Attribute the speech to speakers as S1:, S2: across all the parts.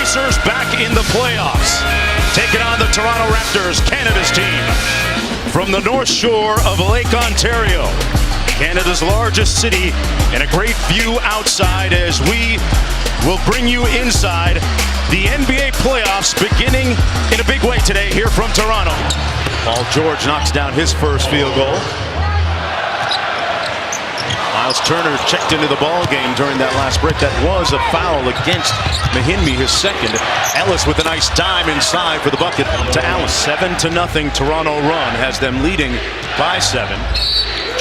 S1: Pacers back in the playoffs, taking on the Toronto Raptors, Canada's team. From the North Shore of Lake Ontario, Canada's largest city, and a great view outside as we will bring you inside the NBA playoffs beginning in a big way today here from Toronto. Paul George knocks down his first field goal. Miles Turner checked into the ball game during that last break. That was a foul against Mahinmi, his second. Ellis with a nice dime inside for the bucket to Ellis. 7-0 Toronto run has them leading by 7.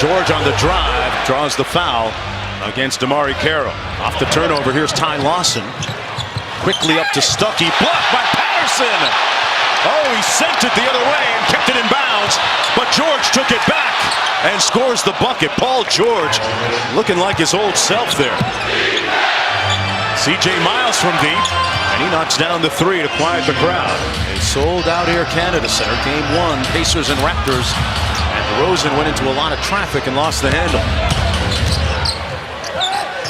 S1: George on the drive draws the foul against Damari Carroll. Off the turnover, here's Ty Lawson. Quickly up to Stuckey, blocked by Patterson. Oh, he sent it the other way and kept it in bounds, but George took it back and scores the bucket. Paul George looking like his old self there. C.J. Miles from deep, and he knocks down the three to quiet the crowd. A sold-out Air Canada Center, Game 1, Pacers and Raptors. And Rosen went into a lot of traffic and lost the handle.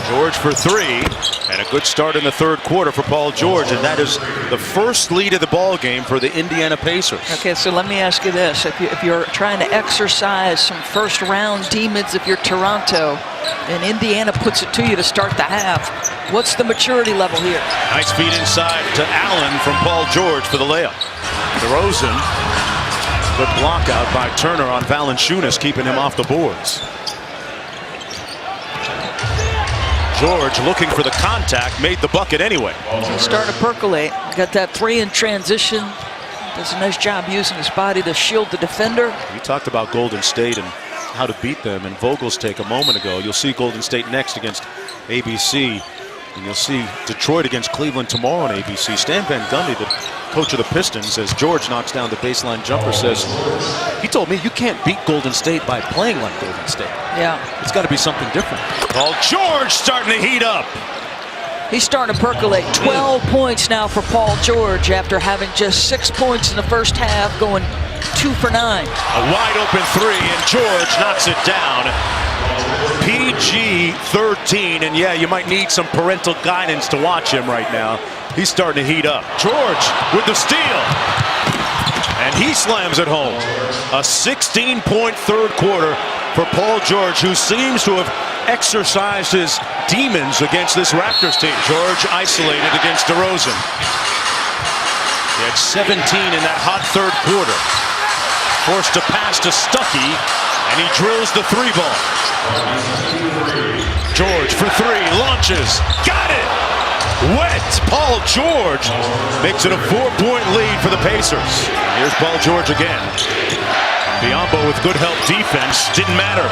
S1: George for three, and a good start in the third quarter for Paul George, and that is the first lead of the ball game for the Indiana Pacers.
S2: Okay, so let me ask you this. If you're trying to exercise some first-round demons, if you're Toronto, and Indiana puts it to you to start the half, what's the maturity level here?
S1: Nice feed inside to Allen from Paul George for the layup. DeRozan, good block out by Turner on Valanciunas, keeping him off the boards. George looking for the contact, made the bucket anyway.
S2: Start to percolate. Got that three in transition. Does a nice job using his body to shield the defender.
S1: We talked about Golden State and how to beat them, and Vogel's take a moment ago. You'll see Golden State next against ABC, and you'll see Detroit against Cleveland tomorrow on ABC. Stan Van Gundy, the coach of the Pistons, as George knocks down the baseline jumper, says, he told me you can't beat Golden State by playing like Golden State.
S2: Yeah.
S1: It's got to be something different. Paul George starting to heat up.
S2: He's starting to percolate. 12 points now for Paul George after having just 6 points in the first half, going 2 for 9.
S1: A wide open three, and George knocks it down. PG-13, and yeah, you might need some parental guidance to watch him right now. He's starting to heat up. George with the steal, and he slams it home. A 16-point third quarter for Paul George, who seems to have exercised his demons against this Raptors team. George isolated against DeRozan. He had 17 in that hot third quarter. Forced to pass to Stuckey, and he drills the three ball. George for three, launches, got it! Wet! Paul George makes it a 4-point lead for the Pacers. Here's Paul George again. Biombo with good help defense, didn't matter.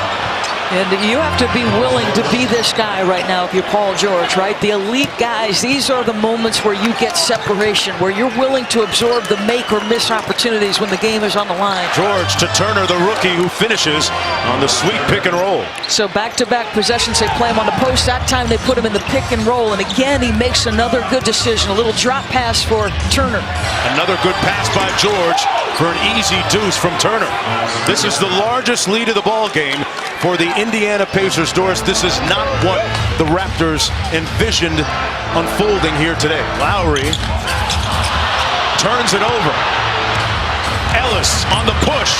S2: And you have to be willing to be this guy right now if you're Paul George, right? The elite guys, these are the moments where you get separation, where you're willing to absorb the make or miss opportunities when the game is on the line.
S1: George to Turner, the rookie, who finishes on the sweet pick and roll.
S2: So back-to-back possessions, they play him on the post. That time they put him in the pick and roll. And again, he makes another good decision. A little drop pass for Turner.
S1: Another good pass by George for an easy deuce from Turner. This is the largest lead of the ball game for the Indiana Pacers. Doris, this is not what the Raptors envisioned unfolding here today. Lowry turns it over. Ellis on the push.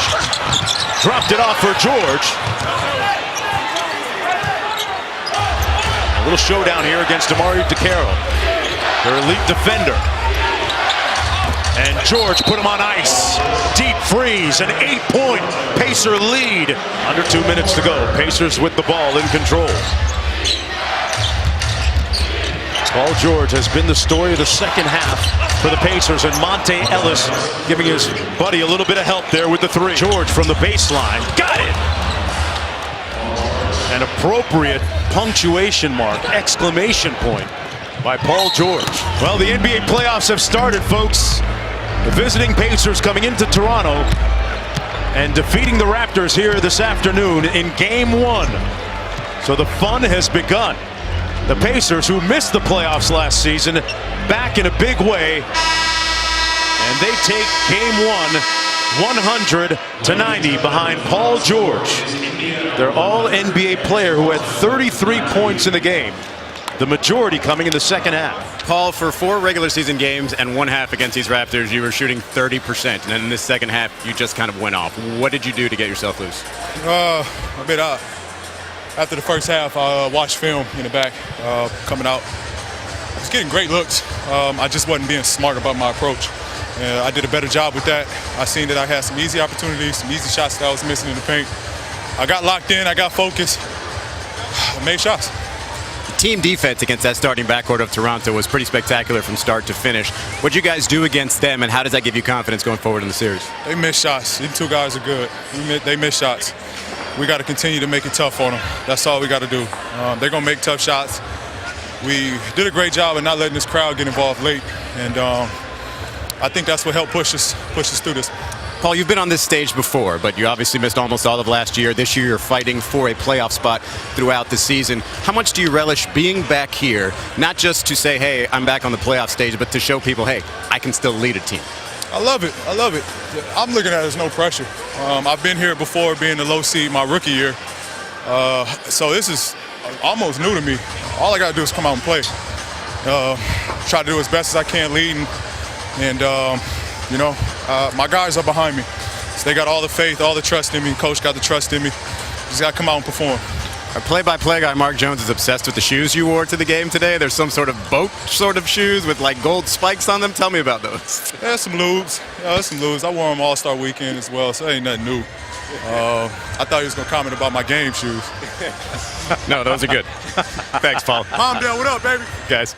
S1: Dropped it off for George. A little showdown here against Damari Carroll, their elite defender. And George put him on ice. Deep freeze, an 8-point Pacer lead. Under 2 minutes to go. Pacers with the ball in control. Paul George has been the story of the second half for the Pacers, and Monta Ellis giving his buddy a little bit of help there with the three. George from the baseline. Got it! An appropriate punctuation mark, exclamation point by Paul George. Well, the NBA playoffs have started, folks. The visiting Pacers coming into Toronto and defeating the Raptors here this afternoon in Game 1. So the fun has begun. The Pacers, who missed the playoffs last season, back in a big way. And they take Game 1, 100-90 behind Paul George, their all-NBA player who had 33 points in the game. The majority coming in the second half.
S3: Paul, for 4 regular season games and 1/2 against these Raptors, you were shooting 30%, and then in this second half, you just kind of went off. What did you do to get yourself loose?
S4: A bit up. After the first half, I watched film in the back coming out. I was getting great looks. I just wasn't being smart about my approach. I did a better job with that. I seen that I had some easy opportunities, some easy shots that I was missing in the paint. I got locked in, I got focused, I made shots.
S3: Team defense against that starting backcourt of Toronto was pretty spectacular from start to finish. What'd you guys do against them, and how does that give you confidence going forward in the series?
S4: They miss shots. These 2 guys are good. They miss shots. We got to continue to make it tough on them. That's all we got to do. They're going to make tough shots. We did a great job of not letting this crowd get involved late, and I think that's what helped push us through this.
S3: Paul, you've been on this stage before, but you obviously missed almost all of last year. This year you're fighting for a playoff spot throughout the season. How much do you relish being back here, not just to say, hey, I'm back on the playoff stage, but to show people, hey, I can still lead a team?
S4: I love it. I love it. I'm looking at it as no pressure. I've been here before being the low seed my rookie year. So this is almost new to me. All I got to do is come out and play. Try to do as best as I can leading. And my guys are behind me. So they got all the faith, all the trust in me. Coach got the trust in me. Just got to come out and perform.
S3: Our play-by-play guy, Mark Jones, is obsessed with the shoes you wore to the game today. There's some sort of boat sort of shoes with like gold spikes on them. Tell me about those.
S4: Yeah, some lubes. I wore them All-Star weekend as well, so it ain't nothing new. I thought he was going to comment about my game shoes.
S3: No, those are good. Thanks, Paul.
S4: Mom, Dale, what up, baby?
S3: Guys.